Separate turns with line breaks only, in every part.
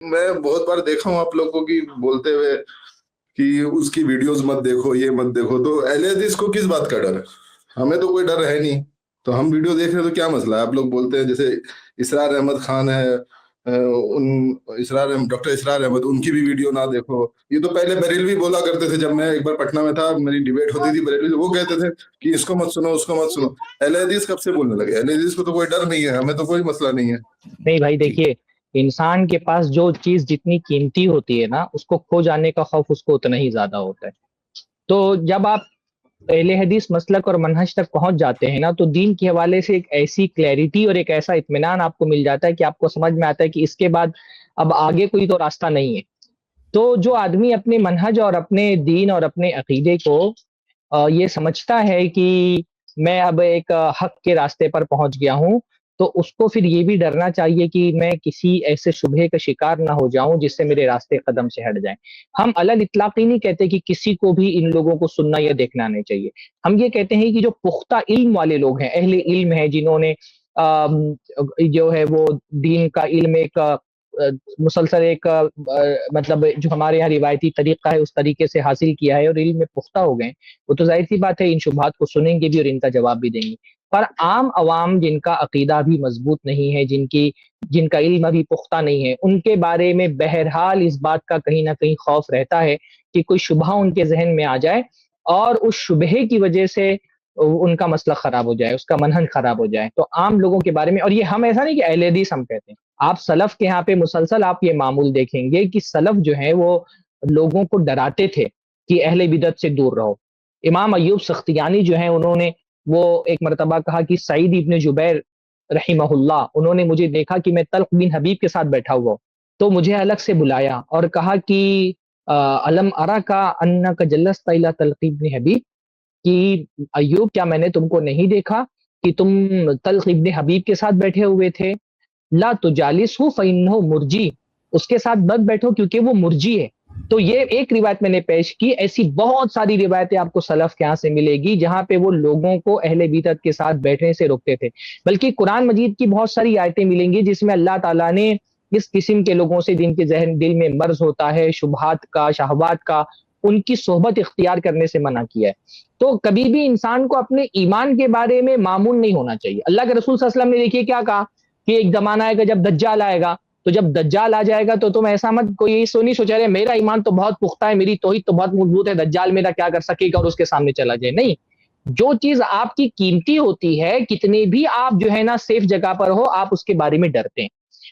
میں بہت بار دیکھا ہوں آپ لوگ کو کہ بولتے ہوئے کہ اس کی ویڈیوز مت دیکھو، یہ مت دیکھو، تو اہل حدیث کو کس بات کا ڈر ہے؟ ہمیں تو کوئی ڈر ہے نہیں، تو ہم ویڈیو دیکھ رہے ہیں تو کیا مسئلہ ہے؟ آپ لوگ بولتے ہیں جیسے اسرار احمد خان ہے، ان ڈاکٹر اسرار احمد، ان کی بھی ویڈیو نہ دیکھو۔ یہ تو پہلے بریلوی بولا کرتے تھے، جب میں ایک بار پٹنہ میں تھا، میری ڈیبیٹ ہوتی تھی بریلوی سے، وہ کہتے تھے کہ اس کو مت سنو، اس کو مت سنو۔ اہل حدیث کب سے بولنے لگے؟ اہل حدیث کو تو کوئی ڈر نہیں ہے، ہمیں تو کوئی مسئلہ نہیں ہے۔
نہیں بھائی
جی
دیکھیے، انسان کے پاس جو چیز جتنی قیمتی ہوتی ہے نا، اس کو کھو جانے کا خوف اس کو اتنا ہی زیادہ ہوتا ہے۔ تو جب آپ اہل حدیث مسلک اور منہج تک پہنچ جاتے ہیں نا، تو دین کے حوالے سے ایک ایسی کلیئرٹی اور ایک ایسا اطمینان آپ کو مل جاتا ہے کہ آپ کو سمجھ میں آتا ہے کہ اس کے بعد اب آگے کوئی تو راستہ نہیں ہے۔ تو جو آدمی اپنے منہج اور اپنے دین اور اپنے عقیدے کو یہ سمجھتا ہے کہ میں اب ایک حق کے راستے پر پہنچ گیا ہوں، تو اس کو پھر یہ بھی ڈرنا چاہیے کہ میں کسی ایسے شبہے کا شکار نہ ہو جاؤں جس سے میرے راستے قدم سے ہٹ جائیں۔ ہم علل اطلاق ہی نہیں کہتے کہ کسی کو بھی ان لوگوں کو سننا یا دیکھنا نہیں چاہیے۔ ہم یہ کہتے ہیں کہ جو پختہ علم والے لوگ ہیں، اہل علم ہیں، جنہوں نے جو ہے وہ دین کا علم ایک مسلسل ایک مطلب جو ہمارے یہاں روایتی طریقہ ہے اس طریقے سے حاصل کیا ہے اور علم میں پختہ ہو گئے، وہ تو ظاہر سی بات ہے ان شبہات کو سنیں گے بھی اور ان کا جواب بھی دیں گے۔ پر عام عوام جن کا عقیدہ بھی مضبوط نہیں ہے، جن کا علم ابھی پختہ نہیں ہے، ان کے بارے میں بہرحال اس بات کا کہیں نہ کہیں خوف رہتا ہے کہ کوئی شبہ ان کے ذہن میں آ جائے اور اس شبہے کی وجہ سے ان کا مسئلہ خراب ہو جائے، اس کا منہج خراب ہو جائے۔ تو عام لوگوں کے بارے میں، اور یہ ہم ایسا نہیں کہ اہل حدیث ہم کہتے ہیں، آپ سلف کے یہاں پہ مسلسل آپ یہ معمول دیکھیں گے کہ سلف جو ہے وہ لوگوں کو ڈراتے تھے کہ اہل بدعت سے دور رہو۔ امام ایوب سختیانی جو ہیں، انہوں نے وہ ایک مرتبہ کہا کہ سعید ابن جبیر رحمہ اللہ، انہوں نے مجھے دیکھا کہ میں طلق بن حبیب کے ساتھ بیٹھا ہوا، تو مجھے الگ سے بلایا اور کہا کہ علم ارا کا ان کا جلست الی طلق ابن حبیب، کہ ایوب کیا میں نے تم کو نہیں دیکھا کہ تم طلق ابن حبیب کے ساتھ بیٹھے ہوئے تھے؟ لا تجالسہ فإنہ مرجی، اس کے ساتھ مت بیٹھو کیونکہ وہ مرجی ہے۔ تو یہ ایک روایت میں نے پیش کی، ایسی بہت ساری روایتیں آپ کو سلف کے ہاں سے ملے گی جہاں پہ وہ لوگوں کو اہل بدعت کے ساتھ بیٹھنے سے روکتے تھے۔ بلکہ قرآن مجید کی بہت ساری آیتیں ملیں گی جس میں اللہ تعالیٰ نے اس قسم کے لوگوں سے جن کے ذہن دل میں مرض ہوتا ہے شبہات کا، شہوات کا، ان کی صحبت اختیار کرنے سے منع کیا ہے۔ تو کبھی بھی انسان کو اپنے ایمان کے بارے میں معمون نہیں ہونا چاہیے۔ اللہ کے رسول صلی اللہ علیہ وسلم نے دیکھیے کیا کہا کہ ایک زمانہ آئے گا جب دجال آئے گا، تو جب دجال آ جائے گا تو تم ایسا مت کوئی نہیں سوچا رہے میرا ایمان تو بہت پختہ ہے، میری توحید تو بہت مضبوط ہے، دجال میرا کیا کر سکے گا اور اس کے سامنے چلا جائے۔ نہیں، جو چیز آپ کی قیمتی ہوتی ہے، کتنے بھی آپ جو ہے نا سیف جگہ پر ہو، آپ اس کے بارے میں ڈرتے ہیں۔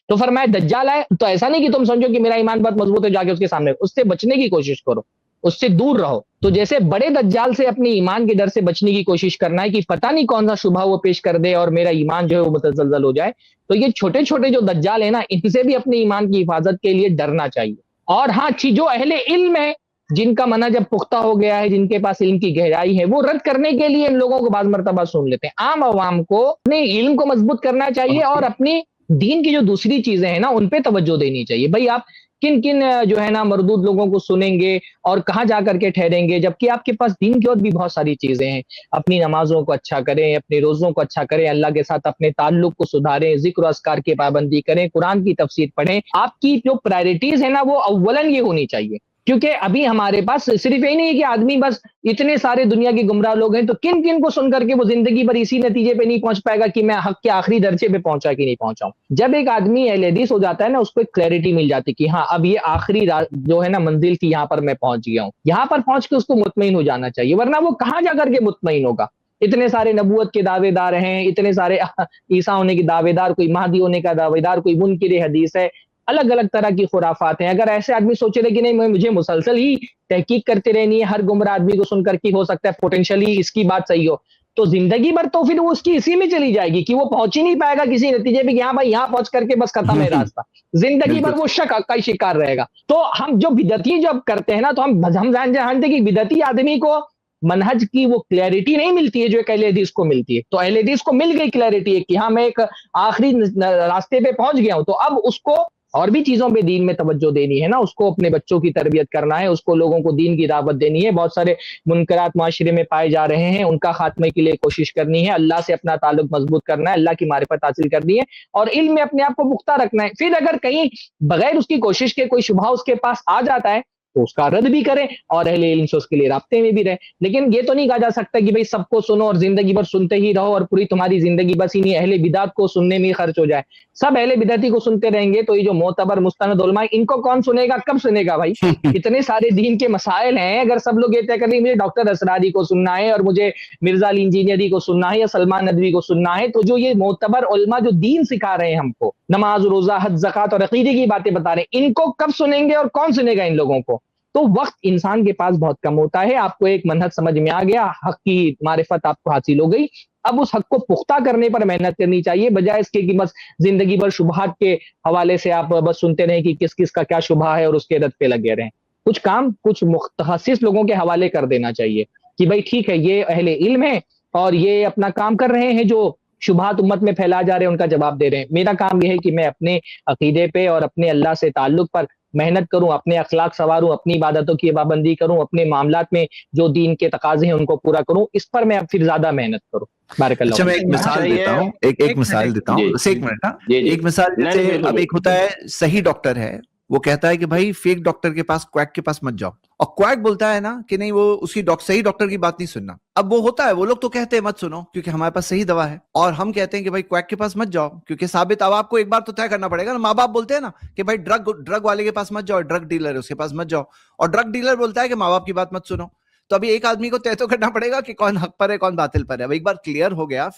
تو فرمایا دجال آئے تو ایسا نہیں کہ تم سمجھو کہ میرا ایمان بہت مضبوط ہے، جا کے اس کے سامنے، اس سے بچنے کی کوشش کرو، اس سے دور رہو۔ تو جیسے بڑے دجال سے اپنے ایمان کے ڈر سے بچنے کی کوشش کرنا ہے کہ پتہ نہیں کون سا شبہ وہ پیش کر دے اور میرا ایمان جو ہے وہ متزلزل ہو جائے، تو یہ چھوٹے چھوٹے جو دجال ہیں نا، ان سے بھی اپنے ایمان کی حفاظت کے لیے ڈرنا چاہیے۔ اور ہاں، جو اہل علم ہے، جن کا منہج جب پختہ ہو گیا ہے، جن کے پاس علم کی گہرائی ہے، وہ رد کرنے کے لیے ان لوگوں کو بعض مرتبہ سن لیتے ہیں۔ عام عوام کو اپنے علم کو مضبوط کرنا چاہیے اور اپنی دین کی جو دوسری چیزیں ہیں نا ان پہ توجہ دینی چاہیے۔ بھائی آپ کن کن جو ہے نا مردود لوگوں کو سنیں گے اور کہاں جا کر کے ٹھہریں گے، جبکہ آپ کے پاس دین کی اور بھی بہت ساری چیزیں ہیں۔ اپنی نمازوں کو اچھا کریں، اپنے روزوں کو اچھا کریں، اللہ کے ساتھ اپنے تعلق کو سدھاریں، ذکر و اذکار کی پابندی کریں، قرآن کی تفسیر پڑھیں۔ آپ کی جو پرائرٹیز ہے نا وہ اولن یہ ہونی چاہیے، کیونکہ ابھی ہمارے پاس صرف یہی نہیں ہے کہ آدمی بس اتنے سارے دنیا کے گمراہ لوگ ہیں، تو کن کن کو سن کر کے وہ زندگی بھر اسی نتیجے پہ نہیں پہنچ پائے گا کہ میں حق کے آخری درجے پہ پہنچا کہ نہیں پہنچا ہوں۔ جب ایک آدمی اہل حدیث ہو جاتا ہے نا، اس کو ایک کلیئرٹی مل جاتی کہ ہاں اب یہ آخری جو ہے نا منزل کی یہاں پر میں پہنچ گیا ہوں۔ یہاں پر پہنچ کے اس کو مطمئن ہو جانا چاہیے، ورنہ وہ کہاں جا کر کے مطمئن ہوگا؟ اتنے سارے نبوت کے دعوے دار ہیں، اتنے سارے عیسیٰ ہونے کے دعوے دار، کوئی مہدی ہونے کا دعوے دار، کوئی منکر حدیث ہے، الگ الگ طرح کی خرافات ہیں۔ اگر ایسے آدمی سوچے رہے کہ نہیں مجھے مسلسل ہی تحقیق کرتے رہنی ہے، ہر گمراہ آدمی کو سن کر کے ہو سکتا ہے پوٹینشلی اس کی بات صحیح ہو، تو زندگی بھر تو پھر وہ اس کی اسی میں چلی جائے گی کہ وہ پہنچ ہی نہیں پائے گا کسی نتیجے پہ کہ ہاں بھائی یہاں پہنچ کر کے بس ختم ہے راستہ۔ زندگی بھر وہ شک کا شکار رہے گا۔ تو ہم جو بدعتی جب کرتے ہیں نا، تو ہم جانتے کہ بدعتی آدمی کو منہج کی وہ کلیئرٹی نہیں ملتی ہے جو ایک اہل حدیث کو ملتی ہے۔ تو اہل حدیث کو مل گئی کلیئرٹی ہے کہ ہاں میں ایک آخری راستے پہ پہنچ گیا ہوں، تو اب اس کو اور بھی چیزوں پہ دین میں توجہ دینی ہے نا, اس کو اپنے بچوں کی تربیت کرنا ہے, اس کو لوگوں کو دین کی دعوت دینی ہے. بہت سارے منکرات معاشرے میں پائے جا رہے ہیں, ان کا خاتمے کے لیے کوشش کرنی ہے, اللہ سے اپنا تعلق مضبوط کرنا ہے, اللہ کی معرفت حاصل کرنی ہے اور علم میں اپنے آپ کو پختہ رکھنا ہے. پھر اگر کہیں بغیر اس کی کوشش کے کوئی شبہ اس کے پاس آ جاتا ہے تو اس کا رد بھی کریں اور اہل علم سے اس کے لیے رابطے میں بھی رہیں. لیکن یہ تو نہیں کہا جا سکتا کہ بھئی سب کو سنو اور زندگی بھر سنتے ہی رہو اور پوری تمہاری زندگی بس انہیں اہل بدعت کو سننے میں ہی خرچ ہو جائے. سب اہل بدعتی کو سنتے رہیں گے تو یہ جو معتبر مستند علماء ان کو کون سنے گا, کب سنے گا بھائی؟ اتنے سارے دین کے مسائل ہیں, اگر سب لوگ یہ طے کریں مجھے ڈاکٹر اسراری کو سننا ہے اور مجھے مرزا علی انجینئری کو سننا ہے یا سلمان ندوی کو سننا ہے, تو جو یہ معتبر علماء جو دین سکھا رہے ہیں ہم کو, نماز روزہ حج زکوٰۃ اور عقیدے کی باتیں بتا رہے ہیں, ان کو کب سنیں گے اور کون سنے گا ان لوگوں کو؟ تو وقت انسان کے پاس بہت کم ہوتا ہے. آپ کو ایک منہج سمجھ میں آ گیا, حق کی معرفت آپ کو حاصل ہو گئی, اب اس حق کو پختہ کرنے پر محنت کرنی چاہیے, بجائے اس کے کہ بس زندگی بھر شبہات کے حوالے سے آپ بس سنتے رہیں کہ کس کس کا کیا شبہ ہے اور اس کے رد پہ لگے رہیں. کچھ کام کچھ متخصص لوگوں کے حوالے کر دینا چاہیے کہ بھائی ٹھیک ہے یہ اہل علم ہے اور یہ اپنا کام کر رہے ہیں, جو شبہات امت میں پھیلا جا رہے ہیں ان کا جواب دے رہے ہیں. میرا کام یہ ہے کہ میں اپنے عقیدے پہ اور اپنے اللہ سے تعلق پر محنت کروں, اپنے اخلاق سنواروں, اپنی عبادتوں کی پابندی کروں, اپنے معاملات میں جو دین کے تقاضے ہیں ان کو پورا کروں, اس پر میں پھر زیادہ محنت کروں. بارک اللہ.
اچھا میں ایک مثال دیتا ہوں, ایک مثال دیتا ہوں, بس ایک منٹ. ایک مثال, جیسے اب ایک ہوتا ہے صحیح ڈاکٹر ہے, وہ کہتا ہے کہ بھائی فیک ڈاکٹر کے پاس, کویک کے پاس مت جاؤ, اور کویک بولتا ہے نا کہ نہیں وہ اس کی صحیح ڈاکٹر کی بات نہیں سننا. اب وہ ہوتا ہے, وہ لوگ تو کہتے ہیں مت سنو کیونکہ ہمارے پاس صحیح دوا ہے, اور ہم کہتے ہیں کہ بھائی کویک کے پاس مت جاؤ کیونکہ ثابت. اب آپ کو ایک بار تو طے کرنا پڑے گا نا, ماں باپ بولتے ہیں نا کہ بھائی ڈرگ والے کے پاس مت جاؤ, ڈرگ ڈیلر ہے اس کے پاس مت جاؤ, اور ڈرگ ڈیلر بولتا ہے کہ ماں باپ کی بات مت سنو. تو ابھی ایک آدمی کو طے تو کرنا پڑے گا کہ کون حق پر ہے کون باطل پر ہے. اب ایک بار کلیئر ہو گیا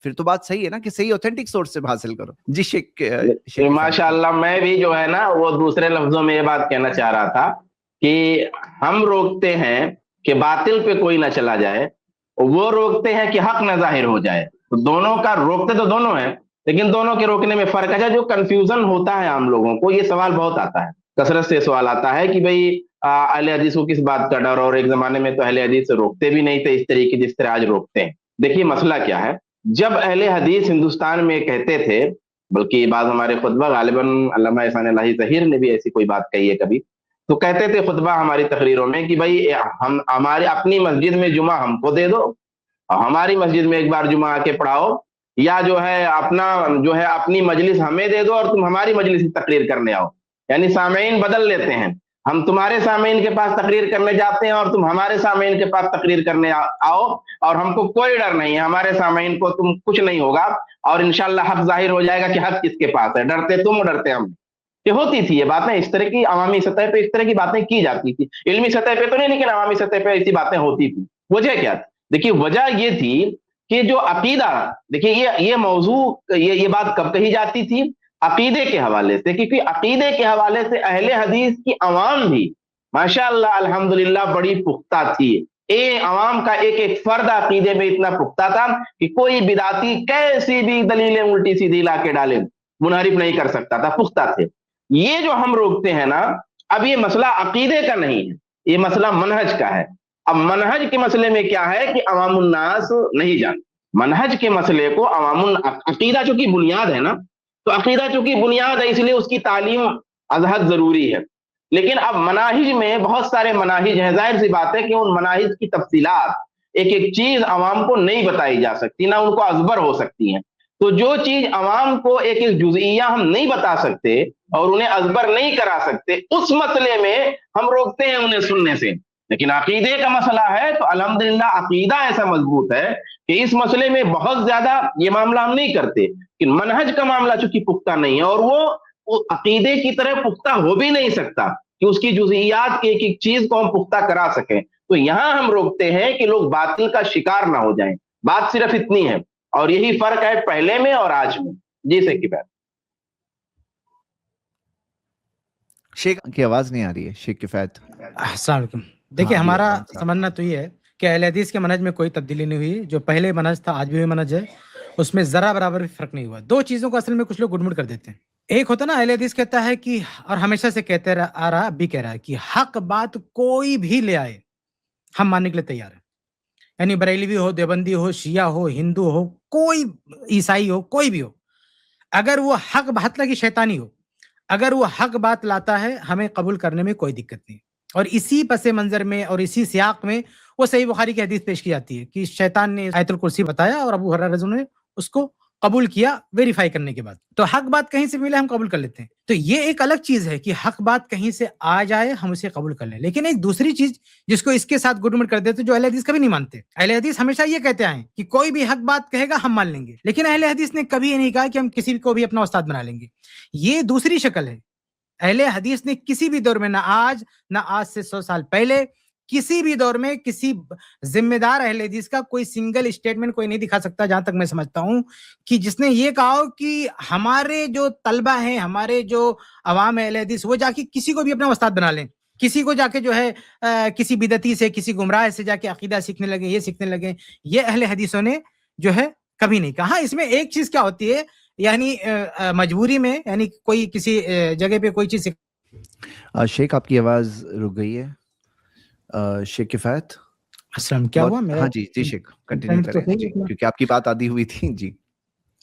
پھر تو بات صحیح ہے نا کہ صحیح اوتھینٹک سورس سے حاصل کرو. جی شیخ
ماشاء اللہ, میں بھی جو ہے نا وہ دوسرے لفظوں میں یہ بات کہنا چاہ رہا تھا کہ ہم روکتے ہیں کہ باطل پہ کوئی نہ چلا جائے, وہ روکتے ہیں کہ حق نہ ظاہر ہو جائے. تو دونوں کا روکتے تو دونوں ہیں, لیکن دونوں کے روکنے میں فرق ہے. جو کنفیوژن ہوتا ہے عام لوگوں کو, یہ سوال بہت آتا ہے, کثرت سے سوال آتا ہے کہ بھئی اہل حدیث کو کس بات کا ڈر, اور ایک زمانے میں تو اہل حدیث سے روکتے بھی نہیں تھے اس طریقے جس طرح آج روکتے ہیں. دیکھیے مسئلہ کیا ہے, جب اہل حدیث ہندوستان میں کہتے تھے, بلکہ بعض ہمارے خطبہ, غالباً علامہ احسان الہی ظہیر نے بھی ایسی کوئی بات کہی ہے کبھی, تو کہتے تھے خطبہ ہماری تقریروں میں کہ بھائی ہم ہماری اپنی مسجد میں جمعہ ہم کو دے دو, اور ہماری مسجد میں ایک بار جمعہ آ کے پڑھاؤ, یا جو ہے اپنی مجلس ہمیں دے دو اور تم ہماری مجلس میں تقریر کرنے آؤ. یعنی سامعین بدل لیتے ہیں, ہم تمہارے سامعین کے پاس تقریر کرنے جاتے ہیں اور تم ہمارے سامعین کے پاس تقریر کرنے آؤ, اور ہم کو کوئی ڈر نہیں ہے, ہمارے سامعین کو تم کچھ نہیں ہوگا, اور انشاءاللہ حق ظاہر ہو جائے گا کہ حق کس کے پاس ہے, ڈرتے تم ڈرتے ہم. یہ ہوتی تھی یہ باتیں, اس طرح کی عوامی سطح پہ اس طرح کی باتیں کی جاتی تھی, علمی سطح پہ تو نہیں لیکن عوامی سطح پہ ایسی باتیں ہوتی تھی. وجہ کیا تھی؟ دیکھیے وجہ یہ تھی کہ جو عقیدہ, دیکھیے یہ موضوع, یہ بات کب کہی جاتی تھی؟ عقیدے کے حوالے سے, کیونکہ عقیدے کے حوالے سے اہل حدیث کی عوام بھی ماشاءاللہ الحمدللہ بڑی پختہ تھی. عوام کا ایک ایک فرد عقیدے میں اتنا پختہ تھا کہ کوئی بدعتی کیسی بھی دلیلیں الٹی سیدھی لا کے ڈالے منحرف نہیں کر سکتا تھا, پختہ تھے. یہ جو ہم روکتے ہیں نا, اب یہ مسئلہ عقیدے کا نہیں ہے, یہ مسئلہ منہج کا ہے. اب منہج کے مسئلے میں کیا ہے کہ عوام الناس نہیں جانتے منہج کے مسئلے کو. عقیدہ چونکہ بنیاد ہے نا, تو عقیدہ چونکہ بنیاد ہے اس لیے اس کی تعلیم ازحد ضروری ہے. لیکن اب مناہج میں بہت سارے مناہج ہیں, ظاہر سی بات ہے کہ ان مناہج کی تفصیلات ایک ایک چیز عوام کو نہیں بتائی جا سکتی, نہ ان کو ازبر ہو سکتی ہیں. تو جو چیز عوام کو ایک ایک جزئیہ ہم نہیں بتا سکتے اور انہیں ازبر نہیں کرا سکتے, اس مسئلے میں ہم روکتے ہیں انہیں سننے سے. لیکن عقیدے کا مسئلہ ہے تو الحمدللہ عقیدہ ایسا مضبوط ہے کہ اس مسئلے میں بہت زیادہ یہ معاملہ ہم نہیں کرتے. لیکن منہج کا معاملہ چونکہ پختہ نہیں ہے, اور وہ عقیدے کی طرح پختہ ہو بھی نہیں سکتا کہ اس کی جزئیات کی ایک ایک چیز کو ہم پختہ کرا سکیں, تو یہاں ہم روکتے ہیں کہ لوگ باطل کا شکار نہ ہو جائیں. بات صرف اتنی ہے, اور یہی فرق ہے پہلے میں اور آج میں. جی سے کی بات.
شیخ کی آواز نہیں آ رہی ہے. شیخ کفایت.
السلام علیکم. دیکھیے ہمارا سمجھنا تو یہ ہے کہ اہل حدیث کے منہج میں کوئی تبدیلی نہیں ہوئی, جو پہلے منہج تھا آج بھی منہج ہے, اس میں ذرا برابر بھی فرق نہیں ہوا. دو چیزوں کو اصل میں کچھ لوگ گڑمڑ کر دیتے ہیں. ایک ہوتا نا اہل حدیث کہتا ہے کہ, اور ہمیشہ سے کہتے آ رہا اب بھی کہہ رہا ہے کہ حق بات کوئی بھی لے آئے ہم ماننے کے لیے تیار ہیں. یعنی بریلوی ہو, دیوبندی ہو, شیعہ ہو, ہندو ہو, کوئی عیسائی ہو, کوئی بھی ہو, اگر وہ حق بات لگی شیطانی ہو, اگر وہ حق بات لاتا ہے ہمیں قبول کرنے میں کوئی دقت نہیں. اور اسی پس منظر میں اور اسی سیاق میں وہ صحیح بخاری کی حدیث پیش کی جاتی ہے کہ شیطان نے آیت الکرسی بتایا اور ابو ہریرہ رضی اللہ عنہ نے اس کو قبول کیا ویریفائی کرنے کے بعد. تو حق بات کہیں سے ملے ہم قبول کر لیتے ہیں. تو یہ ایک الگ چیز ہے کہ حق بات کہیں سے آ جائے ہم اسے قبول کر لیں. لیکن ایک دوسری چیز جس کو اس کے ساتھ گڈ مٹ کر دیتے جو اہل حدیث کبھی نہیں مانتے. اہل حدیث ہمیشہ یہ کہتے ہیں کہ کوئی بھی حق بات کہے گا ہم مان لیں گے, لیکن اہل حدیث نے کبھی یہ نہیں کہا کہ ہم کسی کو بھی اپنا استاد بنا لیں گے. یہ دوسری شکل ہے. اہل حدیث نے کسی بھی دور میں, نہ آج سے 100 سال پہلے, کسی بھی دور میں کسی ذمہ دار اہل حدیث کا کوئی سنگل اسٹیٹمنٹ کوئی نہیں دکھا سکتا, جہاں تک میں سمجھتا ہوں, کہ جس نے یہ کہا ہو کہ ہمارے جو طلبہ ہیں, ہمارے جو عوام اہل حدیث, وہ جا کے کسی کو بھی اپنا استاد بنا لیں, کسی کو جا کے جو ہے کسی بدعتی سے, کسی گمراہ سے جا کے عقیدہ سیکھنے لگے, یہ سیکھنے لگے. یہ اہل حدیثوں نے جو ہے کبھی نہیں کہا. اس میں ایک چیز کیا ہوتی ہے, یعنی مجبوری میں, یعنی کوئی کسی جگہ پہ کوئی چیز.
شیخ آپ کی آواز رک گئی ہے. شیخ کفایت
السلام, کیا ہوا میرا؟
ہاں جی جی شیخ کنٹینیو کریں جی, کیونکہ آپ کی بات آدھی ہوئی تھی جی.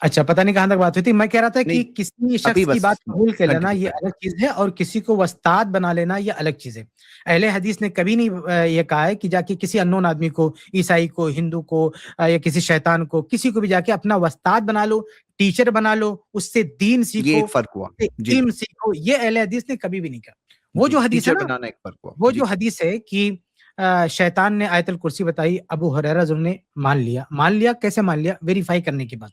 اچھا, پتہ نہیں کہاں تک بات ہوئی تھی. میں کہہ رہا تھا کہ کسی شخص کی بات قبول کر لینا یہ الگ چیز ہے, اور کسی کو استاد بنا لینا یہ الگ چیز ہے. اہل حدیث نے کبھی نہیں یہ کہا ہے کہ جا کے کسی انون آدمی کو, عیسائی کو, ہندو کو, یا کسی شیطان کو, کسی کو بھی جا کے اپنا استاد بنا لو, ٹیچر بنا لو, اس سے دین سیکھو.
یہ ایک فرق ہوا,
علم سیکھو. یہ اہل حدیث نے کبھی بھی نہیں کہا. وہ جو حدیث ہے نا, وہ جو حدیث ہے کہ شیطان نے آیت الکرسی بتائی, ابو ہریرہ رضی اللہ عنہ نے مان لیا. کیسے مان لیا؟ ویریفائی کرنے کے بعد.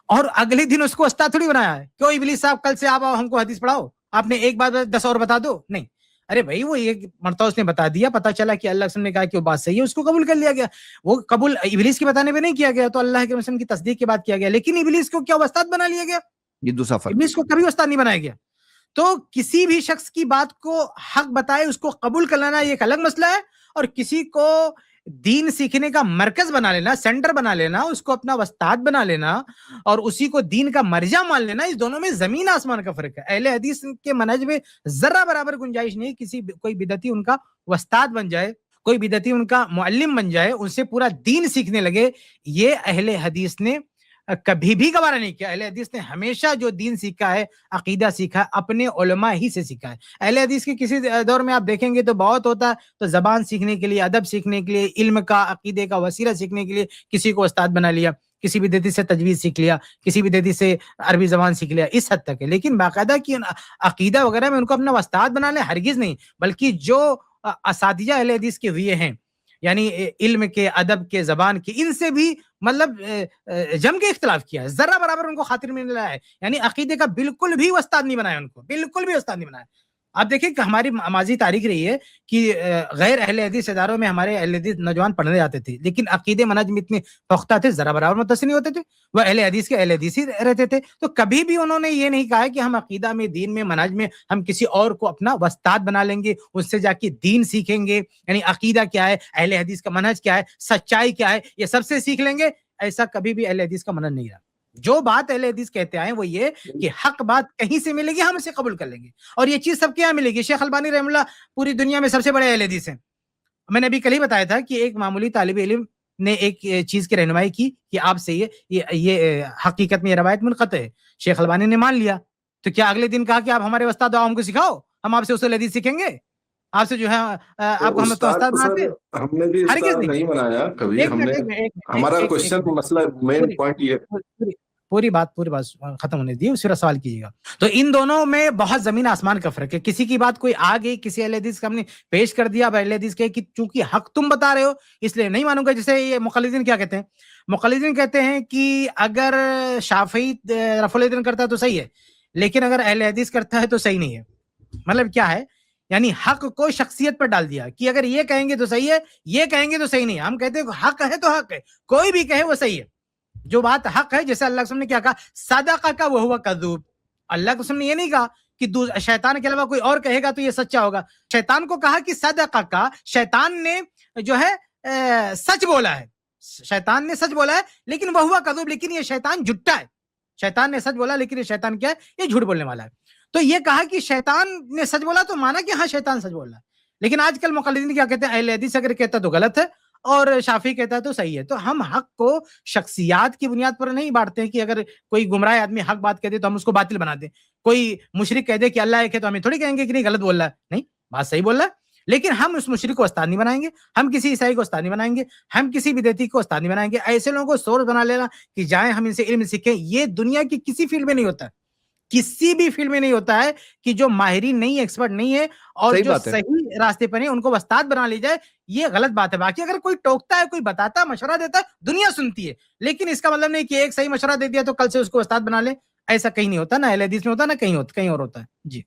اور اگلے دن اس کو استاد تھوڑی بنایا ہے. کیوں ابلیس صاحب کل سے آپ ہم کو حدیث پڑھاؤ, آپ نے ایک بات 10 اور بتا دو. نہیں, ارے بھائی وہ ایک مرتبہ اس نے بتا دیا, پتا چلا کہ اللہ نے کہا کہ وہ بات صحیح ہے, اس کو قبول کر لیا گیا. وہ قبول ابلیس کے بتانے پہ نہیں کیا گیا, تو اللہ کے رسول کی تصدیق کے بعد کیا گیا. لیکن ابلیس کو کیا استاد بنا لیا گیا؟
یہ دوسرا فرق.
ابلیس کو کبھی استاد نہیں بنایا گیا. تو کسی بھی شخص کی بات کو حق بتائے اس کو قبول کر لینا یہ ایک الگ مسئلہ ہے, اور کسی کو دین سیکھنے کا مرکز بنا لینا, سینٹر بنا لینا, اس کو اپنا استاد بنا لینا اور اسی کو دین کا مرجع مان لینا, اس دونوں میں زمین آسمان کا فرق ہے. اہل حدیث کے منہج میں ذرہ برابر گنجائش نہیں کوئی بدعتی ان کا استاد بن جائے, کوئی بدعتی ان کا معلم بن جائے, ان سے پورا دین سیکھنے لگے. یہ اہل حدیث نے کبھی بھی گوارا نہیں کیا. اہل حدیث نے ہمیشہ جو دین سیکھا ہے, عقیدہ سیکھا ہے, اپنے علماء ہی سے سیکھا ہے. اہل حدیث کے کسی دور میں آپ دیکھیں گے تو بہت ہوتا ہے, تو زبان سیکھنے کے لیے, ادب سیکھنے کے لیے, علم کا, عقیدے کا وسیلہ سیکھنے کے لیے کسی کو استاد بنا لیا, کسی بدعتی سے تجوید سیکھ لیا, کسی بدعتی سے عربی زبان سیکھ لیا, اس حد تک ہے. لیکن باقاعدہ کی عقیدہ وغیرہ میں ان کو اپنا استاد بنا لے, ہرگز نہیں. بلکہ جو اساتذہ اہل حدیث کے ہوئے ہیں, یعنی علم کے, ادب کے, زبان کے, ان سے بھی مطلب جم کے اختلاف کیا ہے, ذرہ برابر ان کو خاطر میں نہیں لایا ہے. یعنی عقیدے کا بالکل بھی استاد نہیں بنایا ان کو, بالکل بھی استاد نہیں بنایا. آپ دیکھیں کہ ہماری ماضی تاریخ رہی ہے کہ غیر اہل حدیث اداروں میں ہمارے اہل حدیث نوجوان پڑھنے جاتے تھے, لیکن عقیدے منہج میں اتنے پختہ تھے, ذرا برابر متصل نہیں ہوتے تھے, وہ اہل حدیث کے اہل حدیث ہی رہتے تھے. تو کبھی بھی انہوں نے یہ نہیں کہا کہ ہم عقیدہ میں, دین میں, منہج میں ہم کسی اور کو اپنا استاد بنا لیں گے, اس سے جا کے دین سیکھیں گے. یعنی عقیدہ کیا ہے, اہل حدیث کا منہج کیا ہے, سچائی کیا ہے, یہ سب سے سیکھ لیں گے. ایسا کبھی بھی اہل حدیث کا منہج نہیں رہا. جو بات اہل حدیث کہتے آئے وہ یہ کہ حق بات کہیں سے ملے گی ہم اسے قبول کر لیں گے, اور یہ چیز سب کے یہاں ملے گی. شیخ البانی رحمہ اللہ پوری دنیا میں سب سے بڑے اہل حدیث ہیں. میں نے ابھی کل ہی بتایا تھا کہ ایک معمولی طالب علم نے ایک چیز کی رہنمائی کی کہ آپ سے یہ حقیقت میں یہ روایت منقطع ہے. شیخ البانی نے مان لیا, تو کیا اگلے دن کہا کہ آپ ہمارے استاد ہو, ہم کو سکھاؤ, ہم آپ سے اصول حدیث سیکھیں گے, آپ سے جو ہے آپ کو ہم تو استاد بناتے.
ہم نے بھی استاد نہیں بنایا کبھی. ہم نے, ہمارا کوشچن مسئلہ مین پوائنٹ یہ,
پوری بات ختم ہونے دی, اس پر سوال کیجیے گا. تو ان دونوں میں بہت زمین آسمان کا فرق ہے. کسی کی بات کوئی آ گئی, کسی اہل حدیث کا ہم نے پیش کر دیا, اب اہل حدیث کہ چونکہ حق تم بتا رہے ہو اس لیے نہیں مانوں گا. جیسے یہ مقلدین کیا کہتے ہیں, مقلدین کہتے ہیں کہ اگر شافعی رفع الیدین کرتا ہے تو صحیح ہے, لیکن اگر اہل حدیث کرتا ہے تو صحیح نہیں ہے. مطلب کیا ہے, یعنی حق کو شخصیت پر ڈال دیا کہ اگر یہ کہیں گے تو صحیح ہے, یہ کہیں گے تو صحیح نہیں ہے. ہم کہتے ہیں حق ہے تو حق ہے, کوئی بھی کہے وہ صحیح ہے. جو بات حق ہے, جیسے اللہ کے رسول نے کیا کہا, صدقہ وہو کذوب. اللہ کے رسول نے یہ نہیں کہا کہ شیطان کے علاوہ کوئی اور کہے گا تو یہ سچا ہوگا. شیطان کو کہا کہ صدقہ کا, شیطان نے جو ہے سچ بولا ہے, شیطان نے سچ بولا ہے, لیکن وہو کذوب, لیکن یہ شیطان جھوٹا ہے. شیطان نے سچ بولا لیکن یہ شیطان کیا ہے, یہ جھوٹ بولنے والا ہے. تو یہ کہا کہ شیطان نے سچ بولا تو مانا کہ ہاں شیطان سچ بول رہا ہے. لیکن آج کل مقلدین کیا کہتے ہیں, اہل حدیث اگر کہتا تو غلط ہے, اور شافی کہتا ہے تو صحیح ہے. تو ہم حق کو شخصیات کی بنیاد پر نہیں بانٹتے ہیں کہ اگر کوئی گمراہ آدمی حق بات کہہ دے تو ہم اس کو باطل بنا دیں. کوئی مشرک کہہ دے کہ اللہ ایک ہے تو ہمیں تھوڑی کہیں گے کہ نہیں غلط بول رہا ہے, نہیں بات صحیح بول رہا ہے, لیکن ہم اس مشرک کو استاد نہیں بنائیں گے, ہم کسی عیسائی کو استاد نہیں بنائیں گے, ہم کسی بدعتی کو استاد نہیں بنائیں گے. ایسے لوگوں کو سورس بنا لینا کہ جائیں ہم ان سے علم سیکھیں, یہ دنیا کی کسی فیلڈ میں نہیں ہوتا ہے, کسی بھی فیلڈ میں نہیں ہوتا ہے کہ جو ماہرین نہیں, ایکسپرٹ نہیں ہے اور جو صحیح راستے پر نہیں ان کو استاد بنا لی جائے, یہ غلط بات ہے. باقی اگر کوئی ٹوکتا ہے, کوئی بتاتا ہے, مشورہ دیتا ہے, دنیا سنتی ہے, لیکن اس کا مطلب نہیں کہ ایک صحیح مشورہ دے دیا تو کل سے اس کو استاد بنا لے. ایسا کہیں نہیں ہوتا, نہ اہل حدیث میں ہوتا, نہ کہیں اور ہوتا ہے. جی